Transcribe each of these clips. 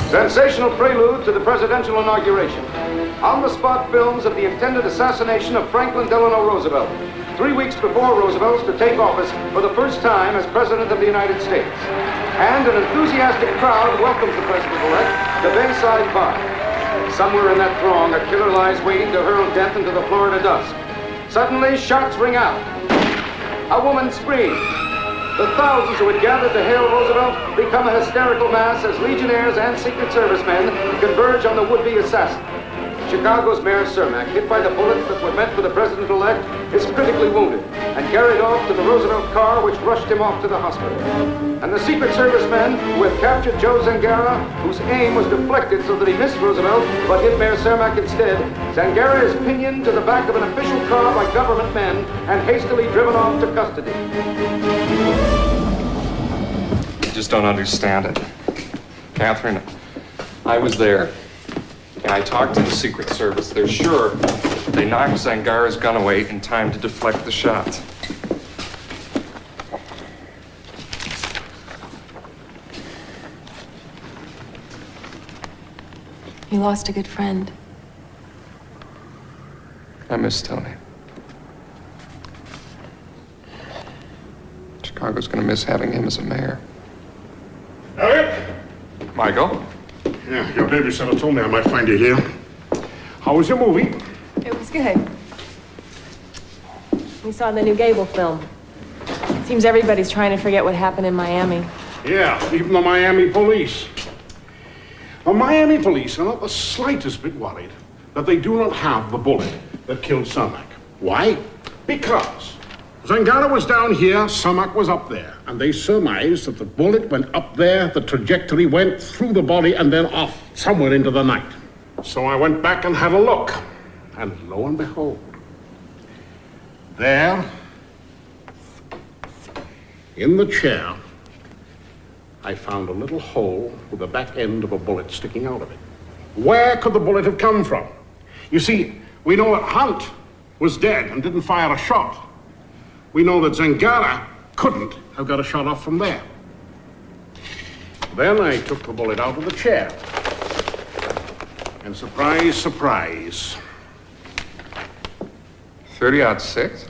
Sensational prelude to the presidential inauguration. On-the-spot films of the intended assassination of Franklin Delano Roosevelt, 3 weeks before Roosevelt's to take office for the first time as President of the United States. And an enthusiastic crowd welcomes the President-elect to Bayside Park. Somewhere in that throng, a killer lies waiting to hurl death into the Florida dusk. Suddenly, shots ring out. A woman screams. The thousands who had gathered to hail Roosevelt become a hysterical mass as legionnaires and Secret Service men converge on the would-be assassin. Chicago's Mayor Cermak, hit by the bullets that were meant for the president-elect, is critically wounded and carried off to the Roosevelt car which rushed him off to the hospital. And the Secret Service men who had captured Joe Zangara, whose aim was deflected so that he missed Roosevelt but hit Mayor Cermak instead, Zangara is pinioned to the back of an official car by government men and hastily driven off to custody. I just don't understand it. Catherine, I was there. And I talked to the Secret Service. They're sure they knocked Zangara's gun away in time to deflect the shots. You lost a good friend. I miss Tony. Chicago's gonna miss having him as a mayor. Elliot? Michael? Yeah, your babysitter told me I might find you here. How was your movie? It was good. We saw the new Gable film. Seems everybody's trying to forget what happened in Miami. Yeah, even the Miami police. The Miami police are not the slightest bit worried that they do not have the bullet that killed Cermak. Why? Because Zangara was down here, Cermak was up there, and they surmised that the bullet went up there, the trajectory went through the body and then off somewhere into the night. So I went back and had a look, and lo and behold, there, in the chair, I found a little hole with the back end of a bullet sticking out of it. Where could the bullet have come from? You see, we know that Hunt was dead and didn't fire a shot. We know that Zangara couldn't have got a shot off from there. Then I took the bullet out of the chair. And surprise, surprise. 30-06?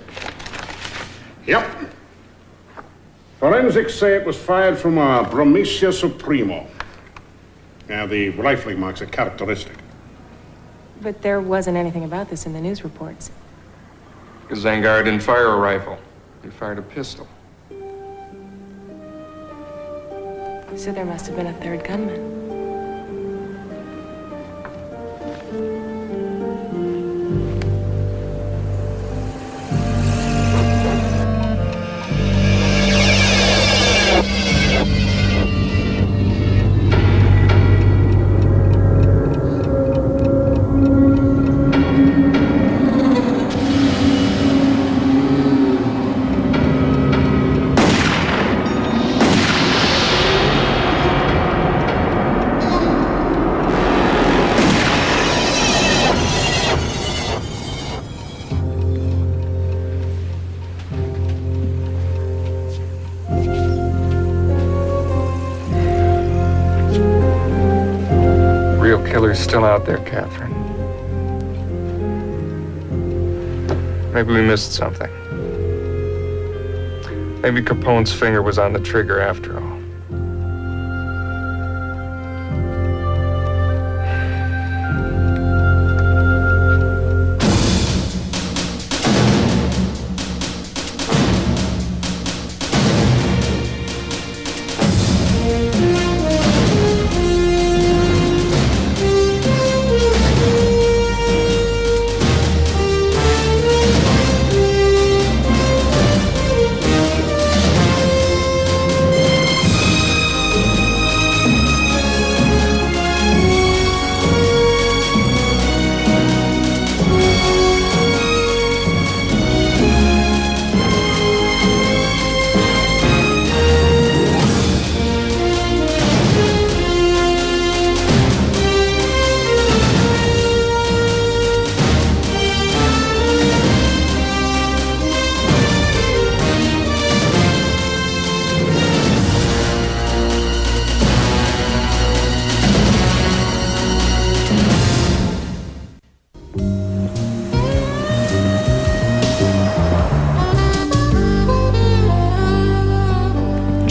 Yep. Forensics say it was fired from a Bromesia Supremo. Now, the rifling marks are characteristic. But there wasn't anything about this in the news reports. Because Zangara didn't fire a rifle. He fired a pistol. So there must have been a third gunman. Killer's still out there, Catherine. Maybe we missed something. Maybe Capone's finger was on the trigger after all.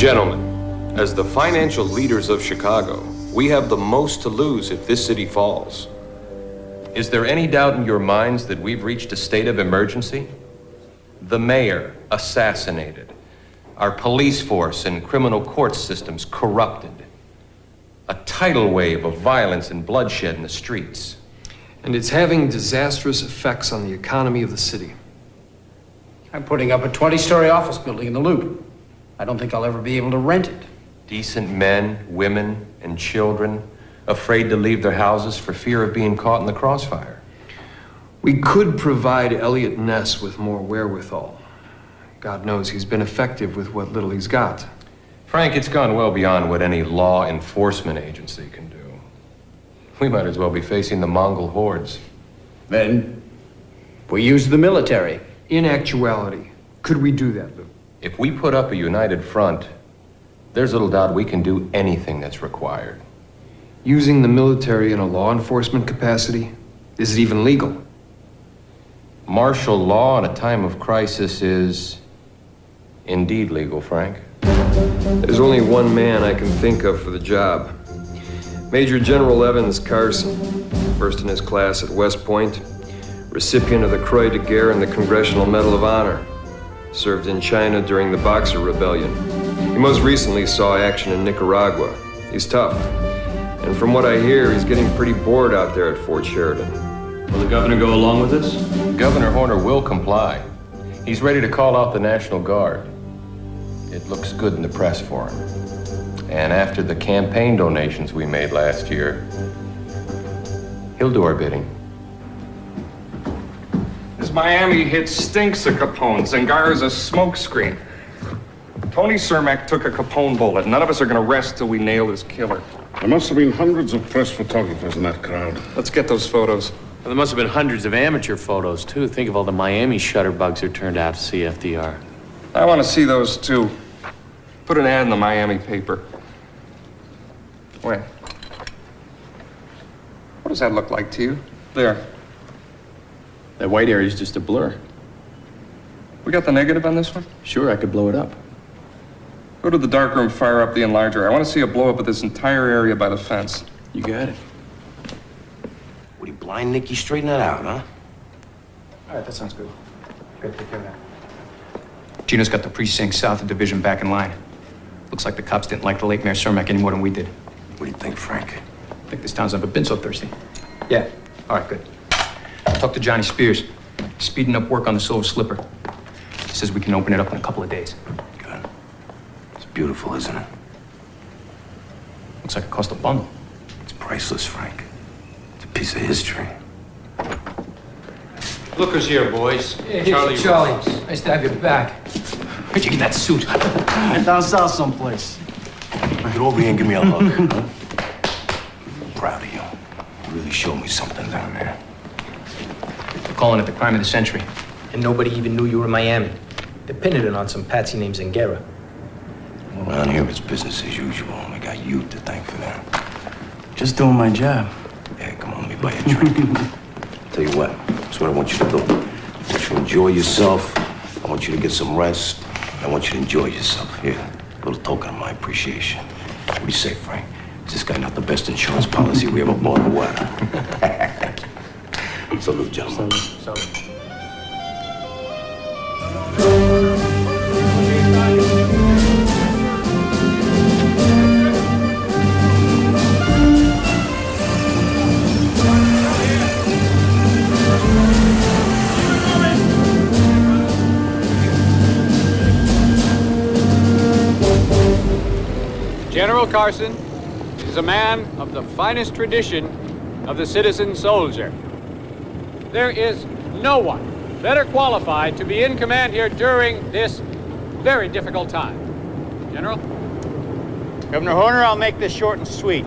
Gentlemen, as the financial leaders of Chicago, we have the most to lose if this city falls. Is there any doubt in your minds that we've reached a state of emergency? The mayor assassinated. Our police force and criminal court systems corrupted. A tidal wave of violence and bloodshed in the streets. And it's having disastrous effects on the economy of the city. I'm putting up a 20-story office building in the Loop. I don't think I'll ever be able to rent it. Decent men, women, and children afraid to leave their houses for fear of being caught in the crossfire. We could provide Elliot Ness with more wherewithal. God knows he's been effective with what little he's got. Frank, it's gone well beyond what any law enforcement agency can do. We might as well be facing the Mongol hordes. Then we use the military. In actuality, could we do that, Lou? If we put up a united front, there's little doubt we can do anything that's required. Using the military in a law enforcement capacity? Is it even legal? Martial law in a time of crisis is indeed legal, Frank. There's only one man I can think of for the job. Major General Evans Carson, first in his class at West Point, recipient of the Croix de Guerre and the Congressional Medal of Honor. Served in China during the Boxer Rebellion. He most recently saw action in Nicaragua. He's tough. And from what I hear, he's getting pretty bored out there at Fort Sheridan. Will the governor go along with this? Governor Horner will comply. He's ready to call out the National Guard. It looks good in the press for him. And after the campaign donations we made last year, he'll do our bidding. This Miami hit stinks of Capone. Zangara's a smokescreen. Tony Cermak took a Capone bullet. None of us are gonna rest till we nail this killer. There must have been hundreds of press photographers in that crowd. Let's get those photos. Well, there must have been hundreds of amateur photos, too. Think of all the Miami shutterbugs who turned out to see FDR. I want to see those, too. Put an ad in the Miami paper. Wait. What does that look like to you? There. That white area is just a blur. We got the negative on this one? Sure, I could blow it up. Go to the darkroom, fire up the enlarger. I want to see a blow up of this entire area by the fence. You got it. What, are you blind, Nick? You straighten that out, huh? All right, that sounds good. Gotta take care of that. Gino's got the precinct south of Division back in line. Looks like the cops didn't like the late Mayor Cermak any more than we did. What do you think, Frank? I think this town's never been so thirsty. Yeah, all right, good. Talk to Johnny Spears. Speeding up work on the Silver Slipper. He says we can open it up in a couple of days. Good. It's beautiful, isn't it? Looks like it cost a bundle. It's priceless, Frank. It's a piece of history. Look who's here, boys. Hey, Charlie. Nice to have you back. Where'd you get that suit? Down south someplace. Get over here and give me a hug. Huh? I'm proud of you. You really showed me something down there. They're calling it the crime of the century. And nobody even knew you were in Miami. They're pinning it on some patsy named Zangara. Around here, it's business as usual. I got you to thank for that. Just doing my job. Yeah, come on, let me buy you a drink. Tell you what, that's what I want you to do. I want you to enjoy yourself. I want you to get some rest. I want you to enjoy yourself. Here, a little token of my appreciation. What do you say, Frank? Is this guy not the best insurance policy we ever bought or what? Salute, gentlemen. Salute. General Carson is a man of the finest tradition of the citizen soldier. There is no one better qualified to be in command here during this very difficult time. General? Governor Horner, I'll make this short and sweet.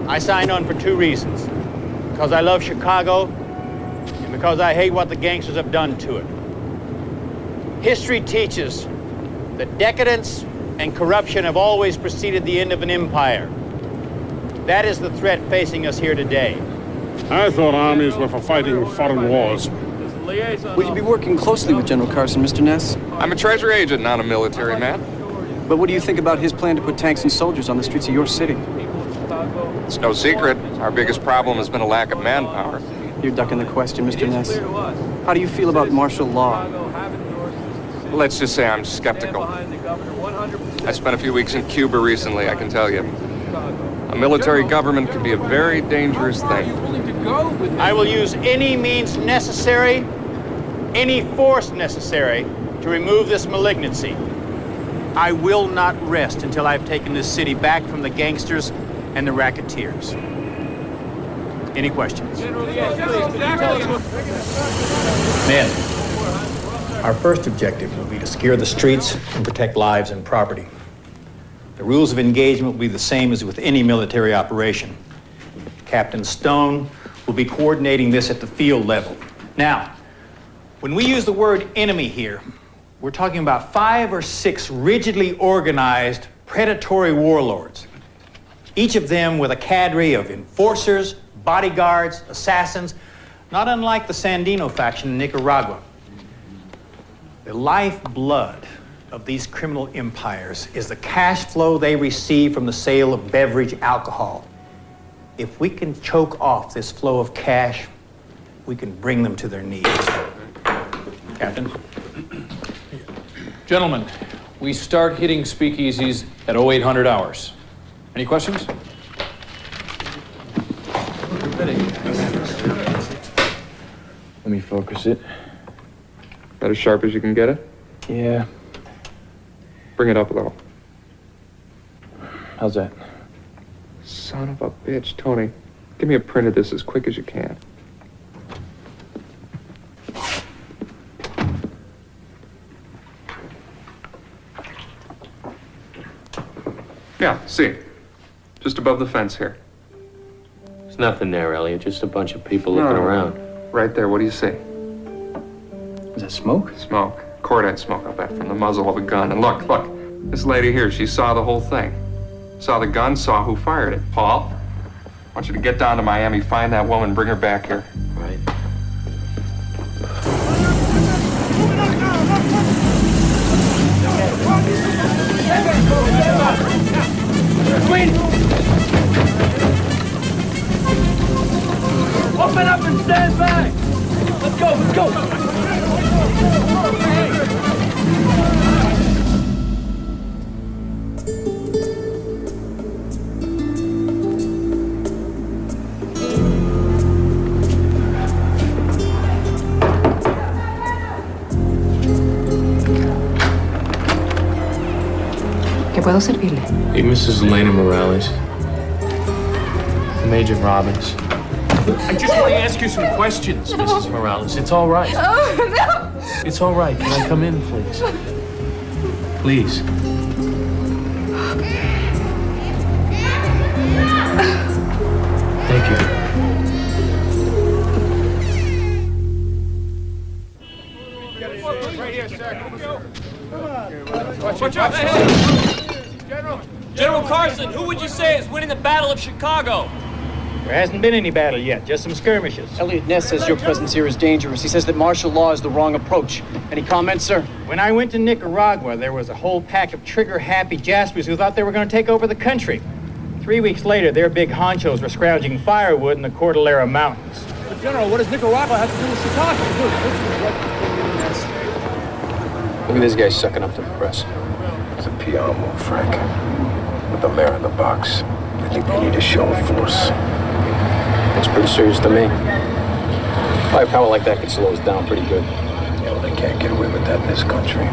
I signed on for two reasons. Because I love Chicago, and because I hate what the gangsters have done to it. History teaches that decadence and corruption have always preceded the end of an empire. That is the threat facing us here today. I thought armies were for fighting foreign wars. Will you be working closely with General Carson, Mr. Ness? I'm a treasury agent, not a military man. But what do you think about his plan to put tanks and soldiers on the streets of your city? It's no secret. Our biggest problem has been a lack of manpower. You're ducking the question, Mr. Ness. How do you feel about martial law? Well, let's just say I'm skeptical. I spent a few weeks in Cuba recently, I can tell you. A military government can be a very dangerous thing. I will use any means necessary, any force necessary, to remove this malignancy. I will not rest until I've taken this city back from the gangsters and the racketeers. Any questions? Men, our first objective will be to secure the streets and protect lives and property. The rules of engagement will be the same as with any military operation. Captain Stone will be coordinating this at the field level. Now, when we use the word enemy here, we're talking about 5 or 6 rigidly organized predatory warlords, each of them with a cadre of enforcers, bodyguards, assassins, not unlike the Sandino faction in Nicaragua. The lifeblood of these criminal empires is the cash flow they receive from the sale of beverage alcohol. If we can choke off this flow of cash, we can bring them to their knees. Captain? Gentlemen, we start hitting speakeasies at 0800 hours. Any questions? Let me focus it. About as sharp as you can get it? Yeah. Bring it up a little. How's that? Son of a bitch, Tony. Give me a print of this as quick as you can. Yeah, see. Just above the fence here. There's nothing there, Elliot. Just a bunch of people looking around. Right there, what do you see? Is that smoke? Smoke. Cordite smoke, I'll bet, from the muzzle of a gun. And look, this lady here, she saw the whole thing. Saw the gun, saw who fired it. Paul, I want you to get down to Miami, find that woman, bring her back here. Right. Open up and stand back! Let's go, let's go! ¿Qué puedo servirle? Hey, Mrs. Elena Morales. Major Robbins. I just want to ask you some questions, Mrs. Morales. It's all right. Oh, no! It's all right. Can I come in, please? Please. Thank you. General Carson, who would you say is winning the Battle of Chicago? There hasn't been any battle yet, just some skirmishes. Elliot Ness says your presence here is dangerous. He says that martial law is the wrong approach. Any comments, sir? When I went to Nicaragua, there was a whole pack of trigger-happy Jaspers who thought they were going to take over the country. 3 weeks later, their big honchos were scrounging firewood in the Cordillera Mountains. But General, what does Nicaragua have to do with Chicago? Look at this guy sucking up to the press. It's a PR move, Frank. With the mayor in the box, I think they need a show of force. Looks pretty serious to me. Firepower like that could slow us down pretty good. Yeah, well, they can't get away with that in this country. All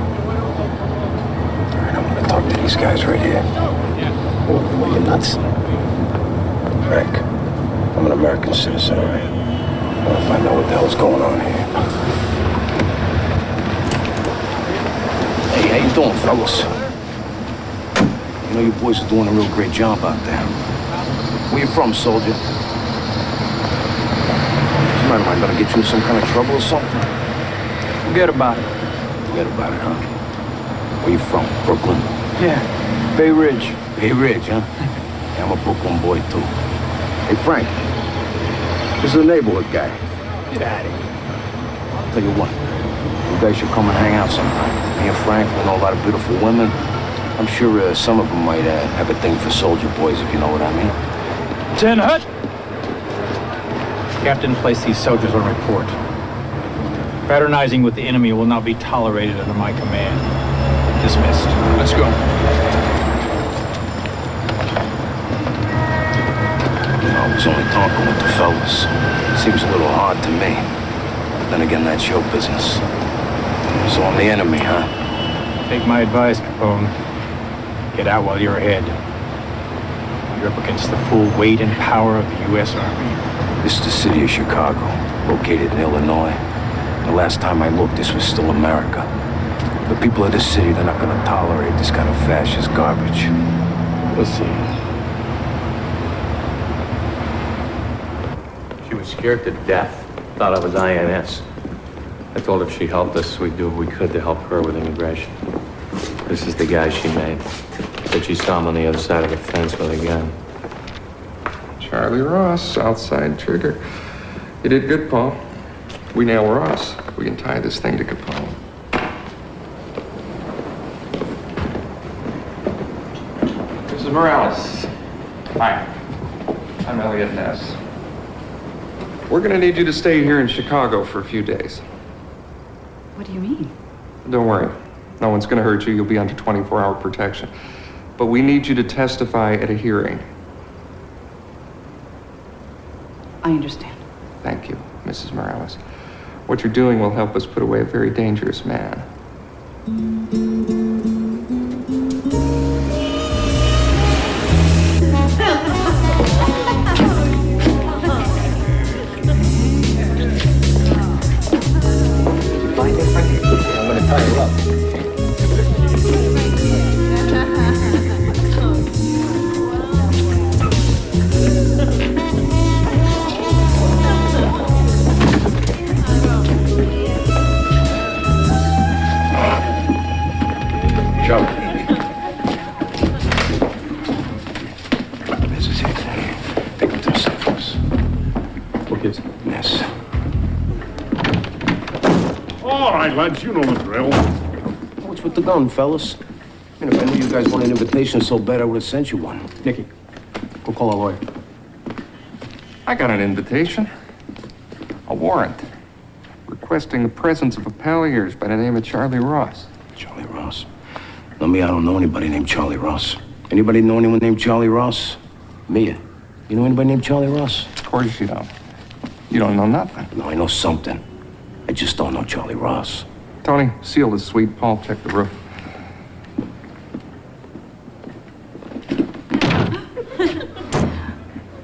right, I'm gonna talk to these guys right here. What, are you nuts? Frank, I'm an American citizen, all right? I want to find out what the hell's going on here. Hey, how you doing, fellas? You know you boys are doing a real great job out there. Where you from, soldier? Am I gonna get you in some kind of trouble or something? Forget about it. Forget about it, huh? Where you from? Brooklyn? Yeah, Bay Ridge. Bay Ridge, huh? Yeah, I'm a Brooklyn boy, too. Hey, Frank. This is a neighborhood guy. Get out of here. I'll tell you what. You guys should come and hang out sometime. Me and Frank, we know a lot of beautiful women. I'm sure some of them might have a thing for soldier boys, if you know what I mean. 10 hut. Captain, place these soldiers on report. Fraternizing with the enemy will not be tolerated under my command. Dismissed. Let's go. I was only talking with the fellas. Seems a little hard to me. But then again, that's your business. So I'm the enemy, huh? Take my advice, Capone. Get out while you're ahead. You're up against the full weight and power of the U.S. Army. This is the city of Chicago, located in Illinois. The last time I looked, this was still America. The people of this city, they're not gonna tolerate this kind of fascist garbage. We'll see. She was scared to death. Thought I was INS. I told her if she helped us, we'd do what we could to help her with immigration. This is the guy she made. Said she saw him on the other side of the fence with a gun. Charlie Ross, outside trigger. You did good, Paul. We nail Ross. We can tie this thing to Capone. Mrs. Morales. Hi. I'm Elliot Ness. We're gonna need you to stay here in Chicago for a few days. What do you mean? Don't worry. No one's gonna hurt you. You'll be under 24-hour protection. But we need you to testify at a hearing. I understand. Thank you, Mrs. Morales. What you're doing will help us put away a very dangerous man. I'm gonna tie her up. Charlie. This is it. Take him to the safe house. What is? Ness. All right, lads, you know the drill. What's with the gun, fellas? I mean, if I knew you guys wanted an invitation so bad, I would have sent you one. Nicky, go call a lawyer. I got an invitation. A warrant. Requesting the presence of a pal of yours by the name of Charlie Ross. Charlie Ross? Now, me, I don't know anybody named Charlie Ross. Anybody know anyone named Charlie Ross? Mia, you know anybody named Charlie Ross? Of course you don't. You don't know nothing. No, I know something. I just don't know Charlie Ross. Tony, seal this suite. Paul, check the roof.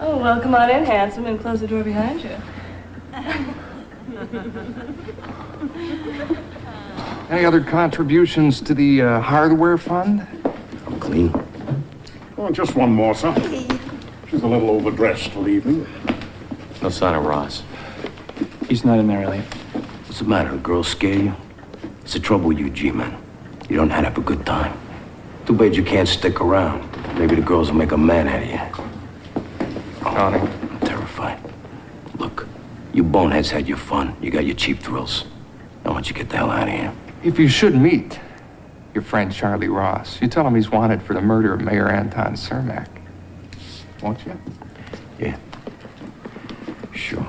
Oh, well, come on in, handsome, and close the door behind you. Any other contributions to the hardware fund? I'm clean. Oh, just one more, sir. She's a little overdressed for the evening. No sign of Ross. He's not in there, Elliot. What's the matter? A girl scare you? It's the trouble with you, G-man. You don't have a good time. Too bad you can't stick around. Maybe the girls will make a man out of you. Tony. I'm terrified. Look, you boneheads had your fun. You got your cheap thrills. I want you to get the hell out of here. If you should meet your friend Charlie Ross, you tell him he's wanted for the murder of Mayor Anton Cermak. Won't you? Yeah. Sure.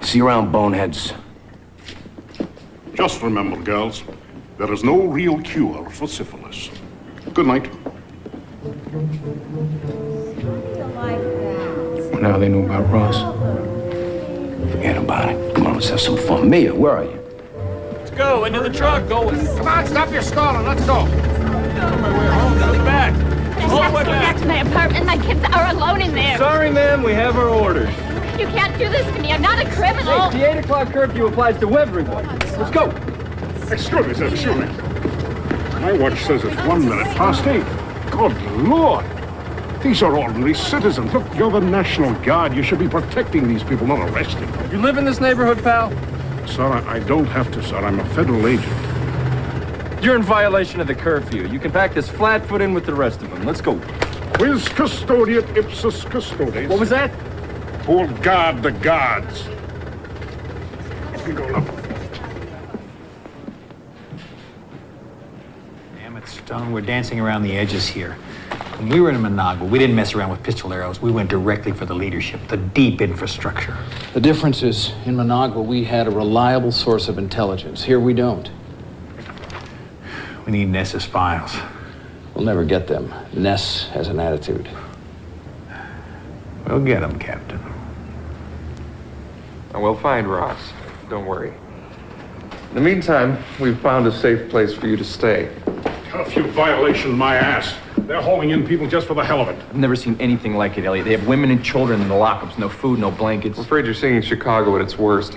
See you around, boneheads. Just remember, girls, there is no real cure for syphilis. Good night. Now they know about Ross. Forget about it. Come on, let's have some fun. Mia, where are you? Let's go into the truck. Go. Come on, stop your stalling. Let's go. Coming back. I have to get back to my apartment. My kids are alone in there. Sorry, ma'am, we have our orders. You can't do this to me. I'm not a criminal. The 8 o'clock curfew applies to everyone. Let's go. Excuse me, sir, excuse me. My watch says it's 8:01. Good Lord. These are ordinary citizens. Look, you're the National Guard. You should be protecting these people, not arresting them. You live in this neighborhood, pal? Sir, I don't have to, sir. I'm a federal agent. You're in violation of the curfew. You can pack this flat-foot in with the rest of them. Let's go. Quis custodiet ipsus custodes. What was that? Who'll guard the guards. Let me go, look. Damn it, Stone, we're dancing around the edges here. When we were in Managua, we didn't mess around with pistoleros. We went directly for the leadership, the deep infrastructure. The difference is, in Managua, we had a reliable source of intelligence. Here we don't. We need Ness's files. We'll never get them. Ness has an attitude. We'll get them, Captain. And we'll find Ross. Don't worry. In the meantime, we've found a safe place for you to stay. Curfew violation, my ass. They're hauling in people just for the hell of it. I've never seen anything like it, Elliot. They have women and children in the lockups. No food, no blankets. I'm afraid you're seeing Chicago at its worst.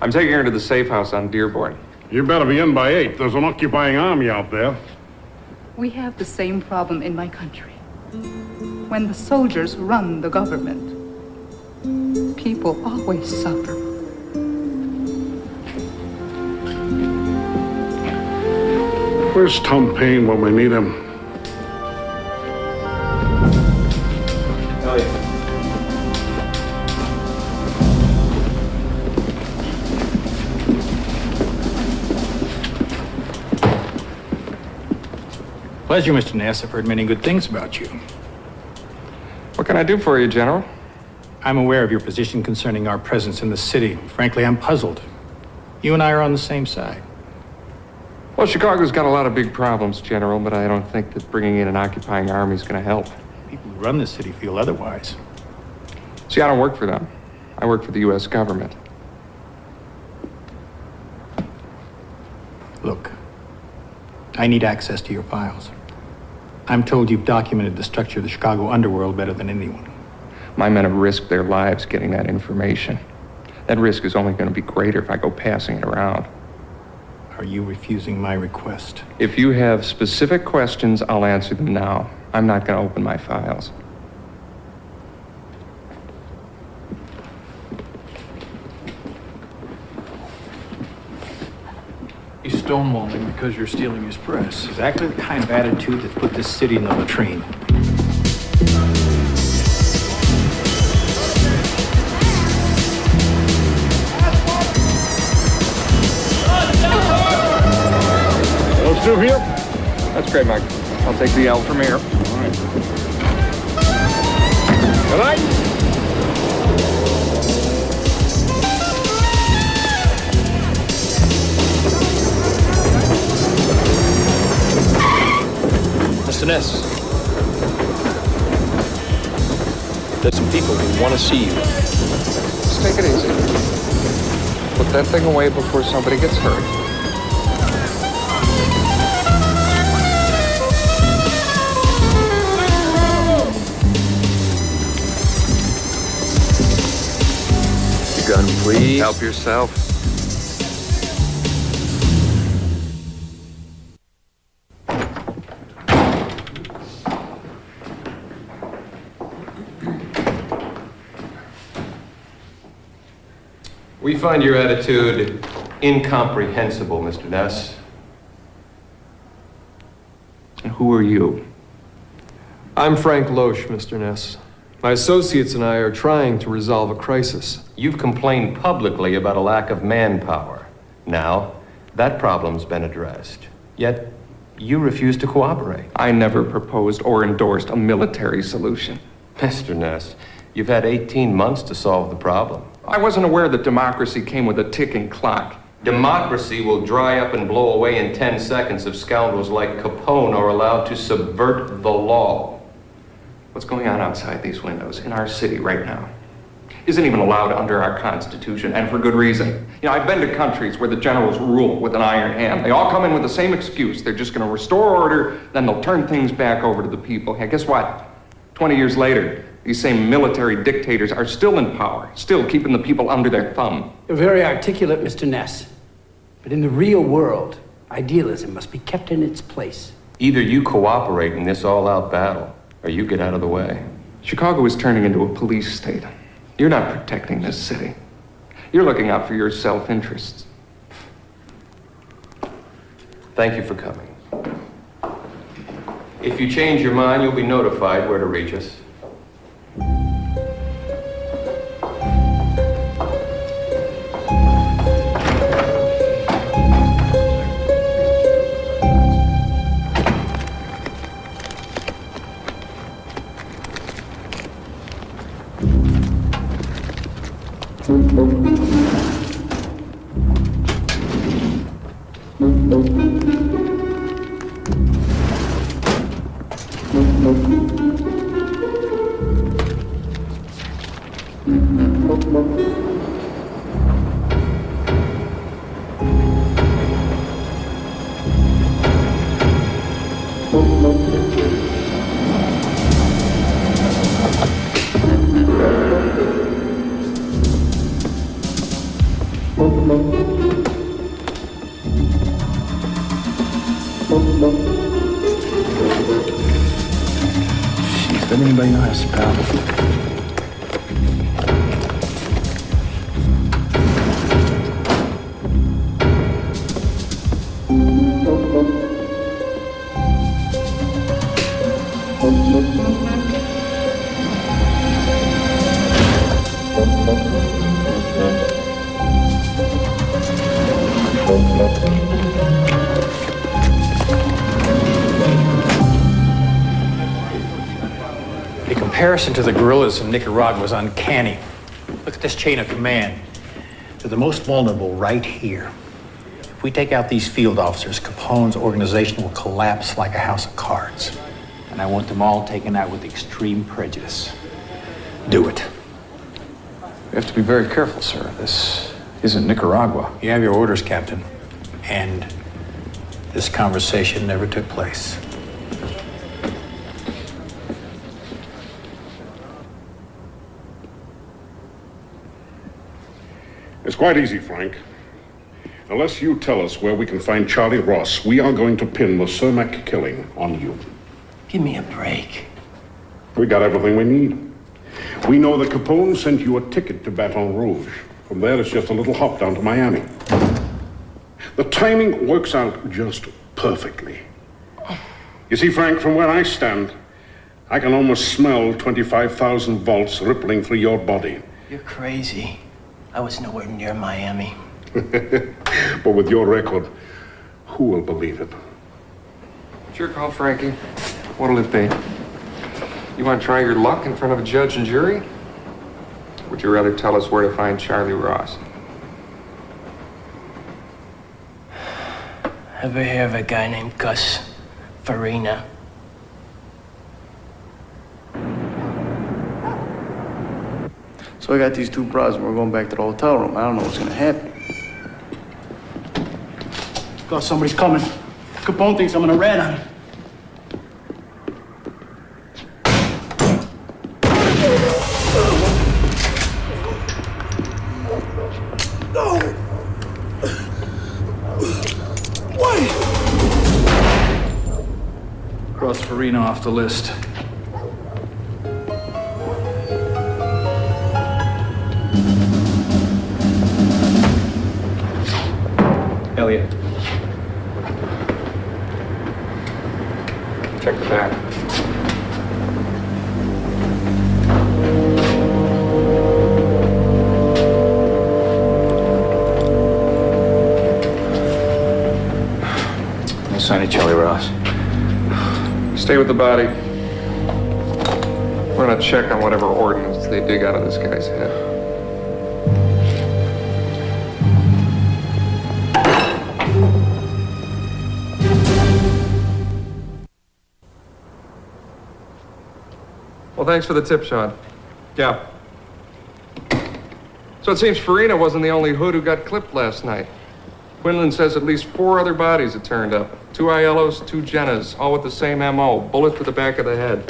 I'm taking her to the safe house on Dearborn. You better be in by 8. There's an occupying army out there. We have the same problem in my country. When the soldiers run the government, people always suffer. Where's Tom Payne when we need him? Elliot. Pleasure, Mr. Ness. I've heard many good things about you. What can I do for you, General? I'm aware of your position concerning our presence in the city. Frankly, I'm puzzled. You and I are on the same side. Well, Chicago's got a lot of big problems, General, but I don't think that bringing in an occupying army is going to help. People who run the city feel otherwise. See, I don't work for them. I work for the U.S. government. Look, I need access to your files. I'm told you've documented the structure of the Chicago underworld better than anyone. My men have risked their lives getting that information. That risk is only going to be greater if I go passing it around. Are you refusing my request? If you have specific questions, I'll answer them now. I'm not going to open my files. He's stonewalling because you're stealing his press. Exactly the kind of attitude that's put this city in the latrine. Those two here? That's great, Mike. I'll take the L from here. All right. Good night. Mr. Ness, there's some people who want to see you. Just take it easy. Put that thing away before somebody gets hurt. Your gun, please. Help yourself. We find your attitude incomprehensible, Mr. Ness. And who are you? I'm Frank Loesch, Mr. Ness. My associates and I are trying to resolve a crisis. You've complained publicly about a lack of manpower. Now, that problem's been addressed. Yet, you refuse to cooperate. I never proposed or endorsed a military solution. Mr. Ness, you've had 18 months to solve the problem. I wasn't aware that democracy came with a ticking clock. Democracy will dry up and blow away in 10 seconds if scoundrels like Capone are allowed to subvert the law. What's going on outside these windows in our city right now isn't even allowed under our Constitution, and for good reason. You know, I've been to countries where the generals rule with an iron hand. They all come in with the same excuse. They're just going to restore order, then they'll turn things back over to the people. Hey, guess what? 20 years later, these same military dictators are still in power, still keeping the people under their thumb. You're very articulate, Mr. Ness. But in the real world, idealism must be kept in its place. Either you cooperate in this all-out battle, or you get out of the way. Chicago is turning into a police state. You're not protecting this city. You're looking out for your self-interests. Thank you for coming. If you change your mind, you'll be notified where to reach us. Jeez, let anybody know this, pal? The comparison to the guerrillas in Nicaragua was uncanny. Look at this chain of command. They're the most vulnerable right here. If we take out these field officers, Capone's organization will collapse like a house of cards. And I want them all taken out with extreme prejudice. Do it. We have to be very careful, sir. This isn't Nicaragua. You have your orders, Captain. And this conversation never took place. It's quite easy, Frank. Unless you tell us where we can find Charlie Ross, we are going to pin the Cermak killing on you. Give me a break. We got everything we need. We know that Capone sent you a ticket to Baton Rouge. From there, it's just a little hop down to Miami. The timing works out just perfectly. You see, Frank, from where I stand, I can almost smell 25,000 volts rippling through your body. You're crazy. I was nowhere near Miami. But with your record, who will believe it? It's your call, Frankie. What'll it be? You want to try your luck in front of a judge and jury? Would you rather tell us where to find Charlie Ross? Ever hear of a guy named Gus Farina? So I got these two bras and we're going back to the hotel room. I don't know what's gonna happen. God, somebody's coming. Capone thinks I'm gonna rat on him. No! Wait! Cross Farina off the list. Elliot. Check the back. No sign of Charlie Ross. Stay with the body. We're gonna check on whatever ordnance they dig out of this guy's head. Well, thanks for the tip, Sean. Yeah. So it seems Farina wasn't the only hood who got clipped last night. Quinlan says at least 4 other bodies had turned up. 2 Aiellos, 2 Jennas, all with the same MO. Bullet to the back of the head.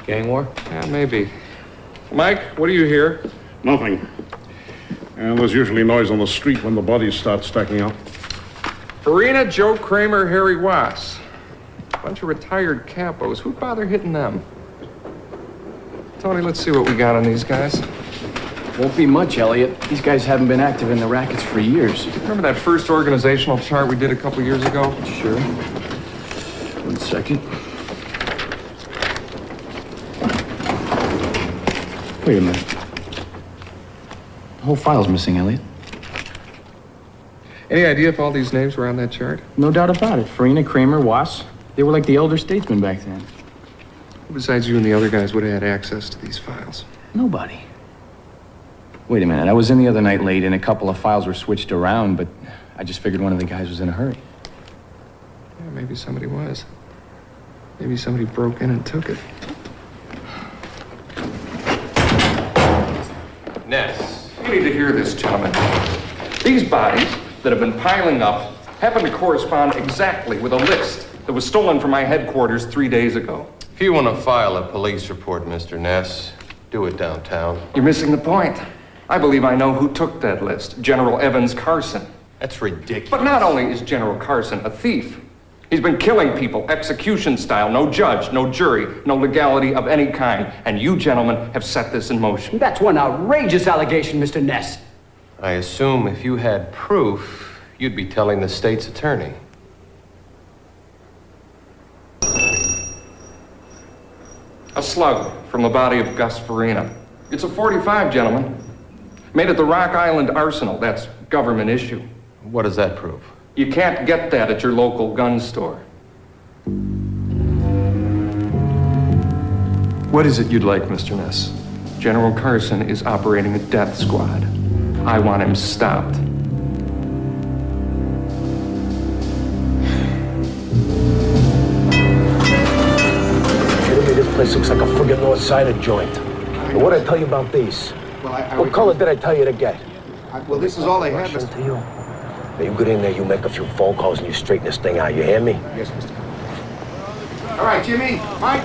Gang war? Yeah, maybe. Mike, what do you hear? Nothing. And there's usually noise on the street when the bodies start stacking up. Farina, Joe Kramer, Harry Wass. Bunch of retired capos. Who'd bother hitting them? Tony, let's see what we got on these guys. Won't be much, Elliot. These guys haven't been active in the rackets for years. Remember that first organizational chart we did a couple years ago? Sure. 1 second. Wait a minute. The whole file's missing, Elliot. Any idea if all these names were on that chart? No doubt about it. Farina, Kramer, Wass. They were like the elder statesmen back then. Who besides you and the other guys would have had access to these files? Nobody. Wait a minute. I was in the other night late and a couple of files were switched around, but I just figured one of the guys was in a hurry. Yeah, maybe somebody was. Maybe somebody broke in and took it. Ness. You need to hear this, gentlemen. These bodies that have been piling up happen to correspond exactly with a list that was stolen from my headquarters 3 days ago. If you want to file a police report, Mr. Ness, do it downtown. You're missing the point. I believe I know who took that list. General Evans Carson. That's ridiculous. But not only is General Carson a thief, he's been killing people, execution style, no judge, no jury, no legality of any kind. And you gentlemen have set this in motion. That's one outrageous allegation, Mr. Ness. I assume if you had proof, you'd be telling the state's attorney. A slug from the body of Gus Farina. It's a .45, gentlemen. Made at the Rock Island Arsenal. That's government issue. What does that prove? You can't get that at your local gun store. What is it you'd like, Mr. Ness? General Carson is operating a death squad. I want him stopped. This place looks like a friggin' North Sider joint. And what'd I tell you about these? Well, What color did I tell you to get? Well, this is all they have. To you. Now you get in there, you make a few phone calls, and you straighten this thing out. You hear me? Yes, Mr. All right, Jimmy, Mike.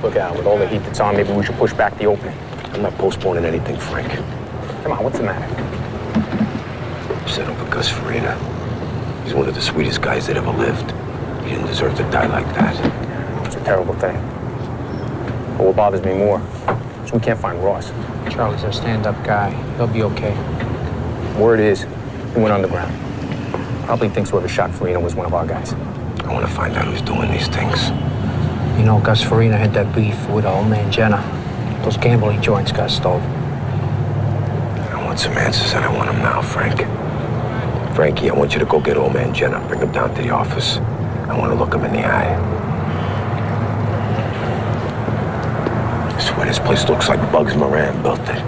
Look out, with all the heat that's on, maybe we should push back the opening. I'm not postponing anything, Frank. Come on, what's the matter? Set him for Gus Farina. He's one of the sweetest guys that ever lived. He didn't deserve to die like that. It's a terrible thing. But what bothers me more is we can't find Ross. Charlie's our stand-up guy. He'll be okay. Word is, he went underground. Probably thinks whoever shot Farina was one of our guys. I want to find out who's doing these things. You know, Gus Farina had that beef with old man Jenna. Those gambling joints got stolen. I want some answers, and I want them now, Frank. Frankie, I want you to go get old man Jenna. Bring him down to the office. I want to look him in the eye. I swear this place looks like Bugs Moran built it.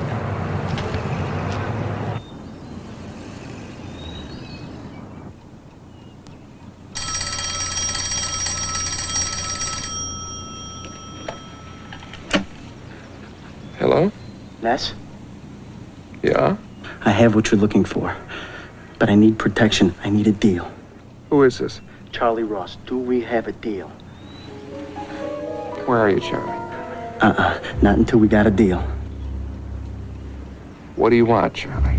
Hello? Ness, Yeah? I have what you're looking for. But I need protection. I need a deal. Who is this? Charlie Ross, do we have a deal? Where are you, Charlie? Not until we got a deal. What do you want, Charlie?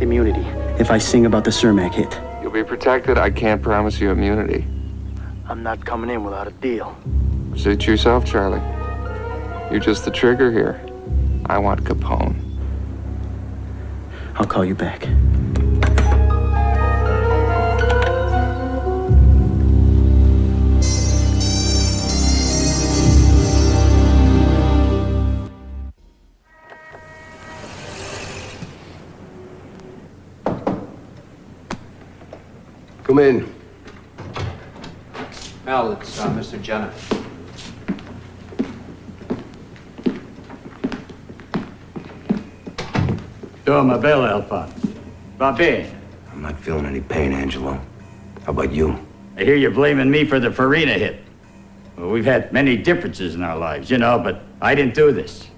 Immunity. If I sing about the Cermak hit. You'll be protected. I can't promise you immunity. I'm not coming in without a deal. Suit yourself, Charlie. You're just the trigger here. I want Capone. I'll call you back. Come in. Al, it's Mr. Jenna. Toma, bella, El Pan. Va bene. I'm not feeling any pain, Angelo. How about you? I hear you're blaming me for the Farina hit. Well, we've had many differences in our lives, you know, but I didn't do this.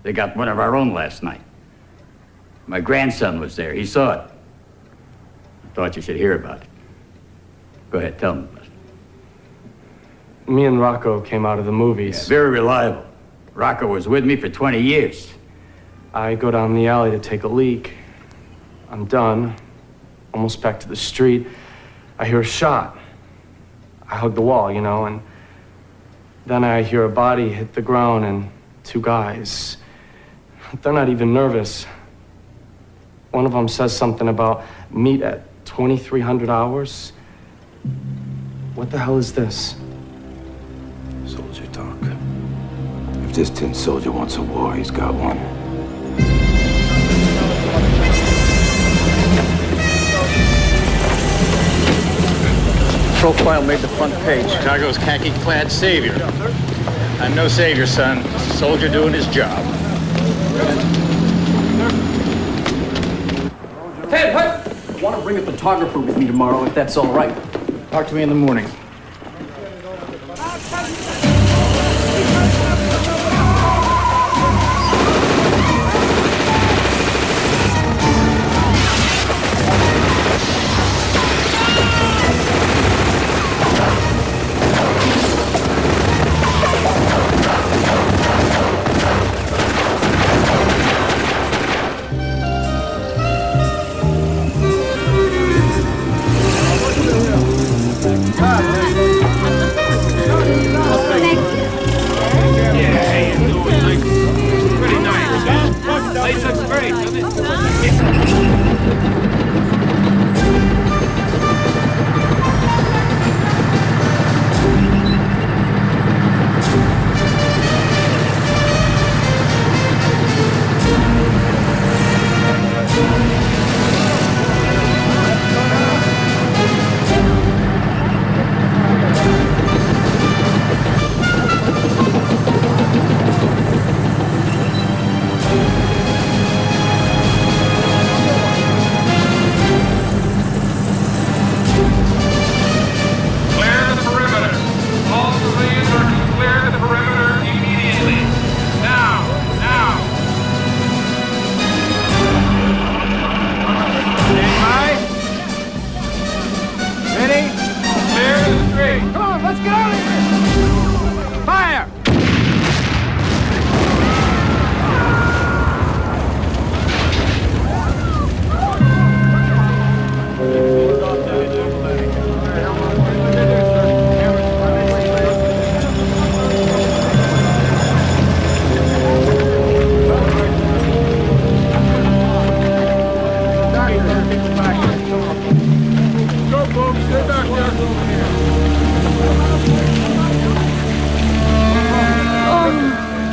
They got one of our own last night. My grandson was there. He saw it. I thought you should hear about it. Go ahead, tell me about it. Me and Rocco came out of the movies. Yeah, very reliable. Rocco was with me for 20 years. I go down the alley to take a leak. I'm done. Almost back to the street. I hear a shot. I hug the wall, you know, and then I hear a body hit the ground and two guys. They're not even nervous. One of them says something about meet at 2300 hours. What the hell is this? Soldier talk. If this tin soldier wants a war, he's got one. Profile made the front page. Chicago's khaki-clad savior. I'm no savior, son. Just a soldier doing his job. Hey, what? I want to bring a photographer with me tomorrow, if that's all right. Talk to me in the morning.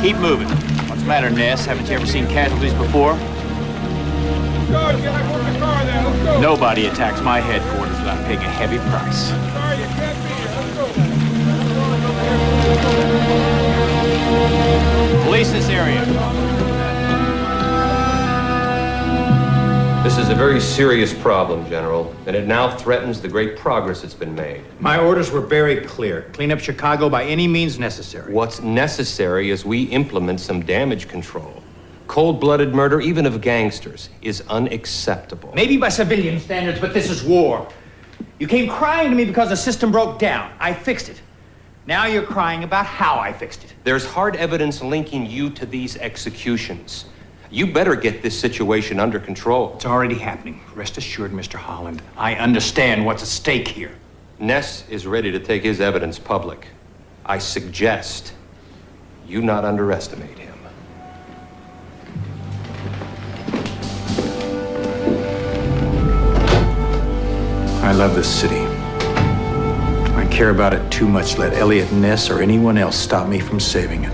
Keep moving. What's the matter, Ness? Haven't you ever seen casualties before? Nobody attacks my headquarters without paying a heavy price. Police this area. This is a very serious problem, General, and it now threatens the great progress that's been made. My orders were very clear. Clean up Chicago by any means necessary. What's necessary is we implement some damage control. Cold-blooded murder, even of gangsters, is unacceptable. Maybe by civilian standards, but this is war. You came crying to me because the system broke down. I fixed it. Now you're crying about how I fixed it. There's hard evidence linking you to these executions. You better get this situation under control. It's already happening. Rest assured, Mr. Holland, I understand what's at stake here. Ness is ready to take his evidence public. I suggest you not underestimate him. I love this city. I care about it too much to let Elliot Ness or anyone else stop me from saving it.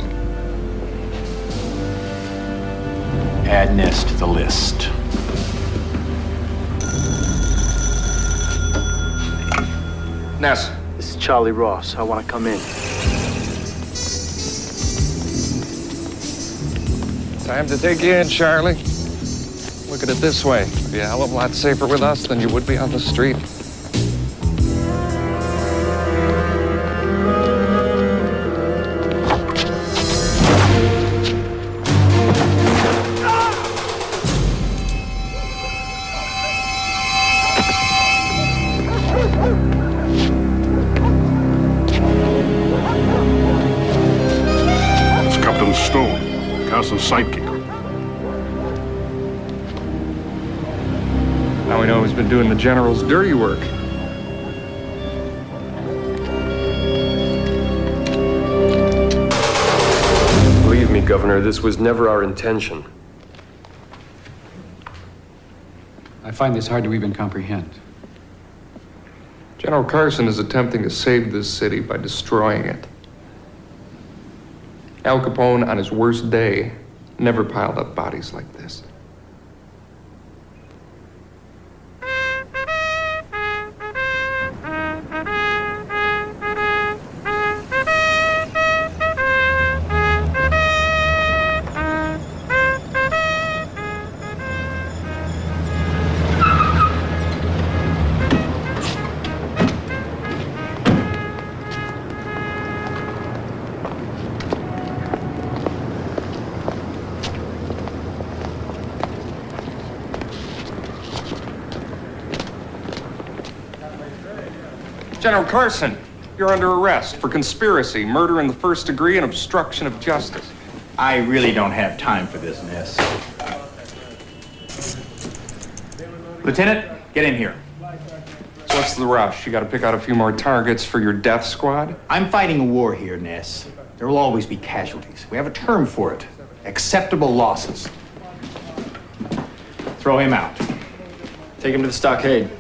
Add Ness to the list. Ness. This is Charlie Ross. I want to come in. Time to take you in, Charlie. Look at it this way. You'd be a hell of a lot safer with us than you would be on the street. It's Captain Stone, Carson's sidekick. Now we know he's been doing the General's dirty work. Believe me, Governor, this was never our intention. I find this hard to even comprehend. General Carson is attempting to save this city by destroying it. Al Capone, on his worst day, never piled up bodies like this. General Carson, you're under arrest for conspiracy, murder in the first degree, and obstruction of justice. I really don't have time for this, Ness. Lieutenant, get in here. So what's the rush? You gotta pick out a few more targets for your death squad? I'm fighting a war here, Ness. There will always be casualties. We have a term for it. Acceptable losses. Throw him out. Take him to the stockade.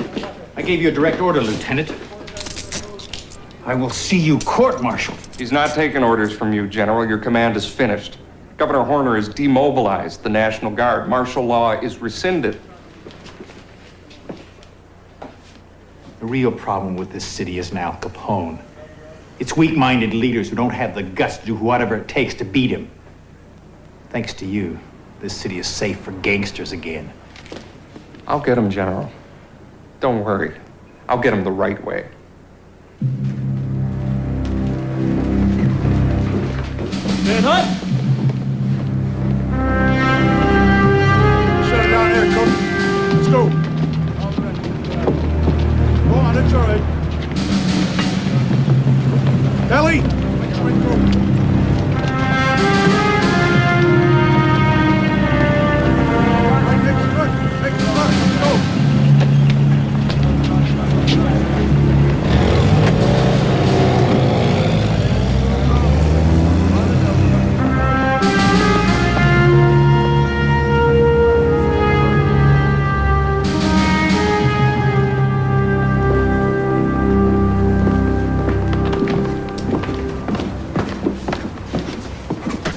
I gave you a direct order, Lieutenant. I will see you court-martialed. He's not taking orders from you, General. Your command is finished. Governor Horner has demobilized the National Guard. Martial law is rescinded. The real problem with this city is now Capone. It's weak-minded leaders who don't have the guts to do whatever it takes to beat him. Thanks to you, this city is safe for gangsters again. I'll get him, General. Don't worry. I'll get him the right way. Manhunt! Shut it down here, Cook. Let's go. Go on, it's all right. Ellie! Make your way through.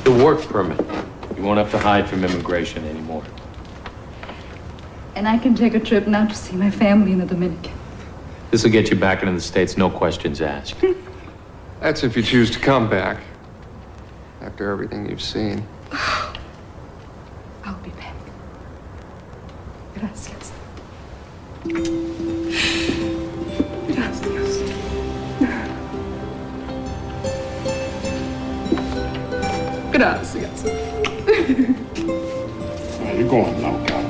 The work permit. You won't have to hide from immigration anymore. And I can take a trip now to see my family in the Dominican. This will get you back into the States, no questions asked. That's if you choose to come back. After everything you've seen. I'll be back. Gracias. Gracias. Gracias. You're going now, Cal.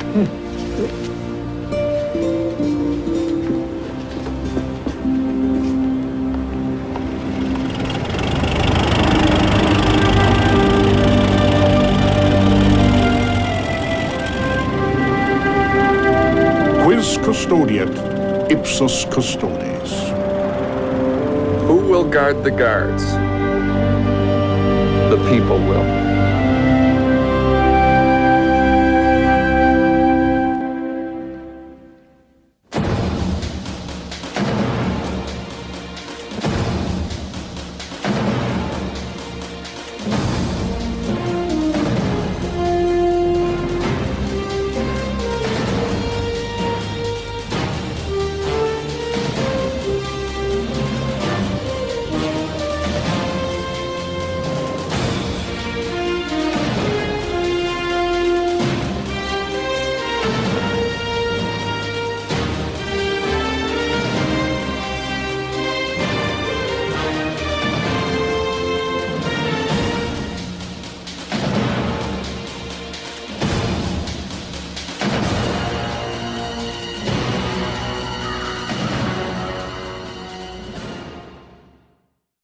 Quis custodiet ipsos custodes. Who will guard the guards? The people will.